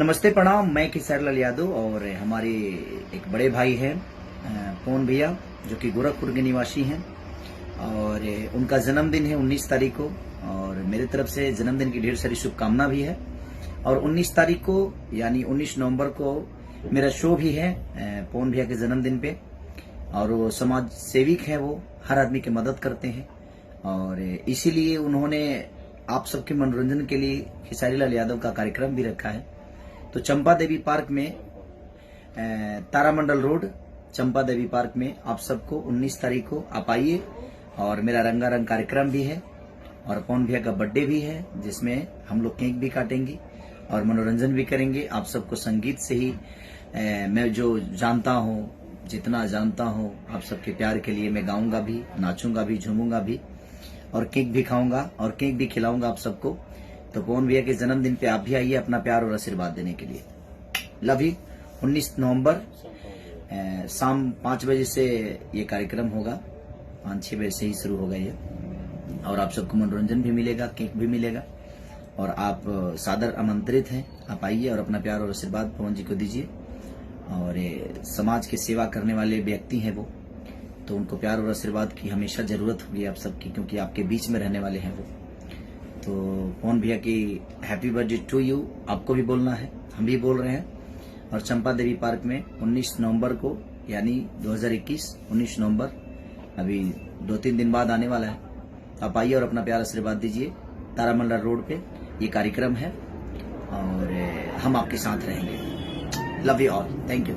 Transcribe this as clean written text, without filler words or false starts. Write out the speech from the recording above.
नमस्ते प्रणाम। मैं खेसारी लाल यादव और हमारे एक बड़े भाई हैं पवन भैया, जो कि गोरखपुर के निवासी हैं और उनका जन्मदिन है 19 तारीख को। और मेरे तरफ से जन्मदिन की ढेर सारी शुभकामना भी है। और 19 तारीख को यानी 19 नवंबर को मेरा शो भी है पवन भैया के जन्मदिन पे। और वो समाज सेविक हैं, वो हर आदमी की मदद करते हैं और इसीलिए उन्होंने आप सबके मनोरंजन के लिए खेसारी लाल यादव का कार्यक्रम भी रखा है। तो चंपा देवी पार्क में तारामंडल रोड चंपा देवी पार्क में आप सबको 19 तारीख को आप आइए। और मेरा रंगारंग कार्यक्रम भी है और पवन भैया का बर्थडे भी है, जिसमें हम लोग केक भी काटेंगे और मनोरंजन भी करेंगे। आप सबको संगीत से ही मैं जो जानता हूँ, जितना जानता हूँ, आप सबके प्यार के लिए मैं गाऊंगा भी, नाचूंगा भी, झूमूंगा भी और केक भी खाऊंगा और केक भी खिलाऊंगा आप सबको। तो पवन भैया के जन्मदिन पे आप भी आइए अपना प्यार और आशीर्वाद देने के लिए। Love you. 19 नवंबर शाम 5 बजे से ये कार्यक्रम होगा, 5-6 बजे से ही शुरू होगा ये। और आप सबको मनोरंजन भी मिलेगा, केक भी मिलेगा और आप सादर आमंत्रित हैं। आप आइए और अपना प्यार और आशीर्वाद पवन जी को दीजिए। और समाज की सेवा करने वाले व्यक्ति हैं वो, तो उनको प्यार और आशीर्वाद की हमेशा जरूरत होगी आप सबकी, क्योंकि आपके बीच में रहने वाले हैं वो। तो पवन भैया की हैप्पी बर्थडे टू यू आपको भी बोलना है, हम भी बोल रहे हैं। और चंपा देवी पार्क में 19 नवंबर को यानी 2021 19 नवंबर अभी 2-3 दिन बाद आने वाला है। आप आइए और अपना प्यार आशीर्वाद दीजिए। तारामंडल रोड पे ये कार्यक्रम है और हम आपके साथ रहेंगे। Love you all, thank you.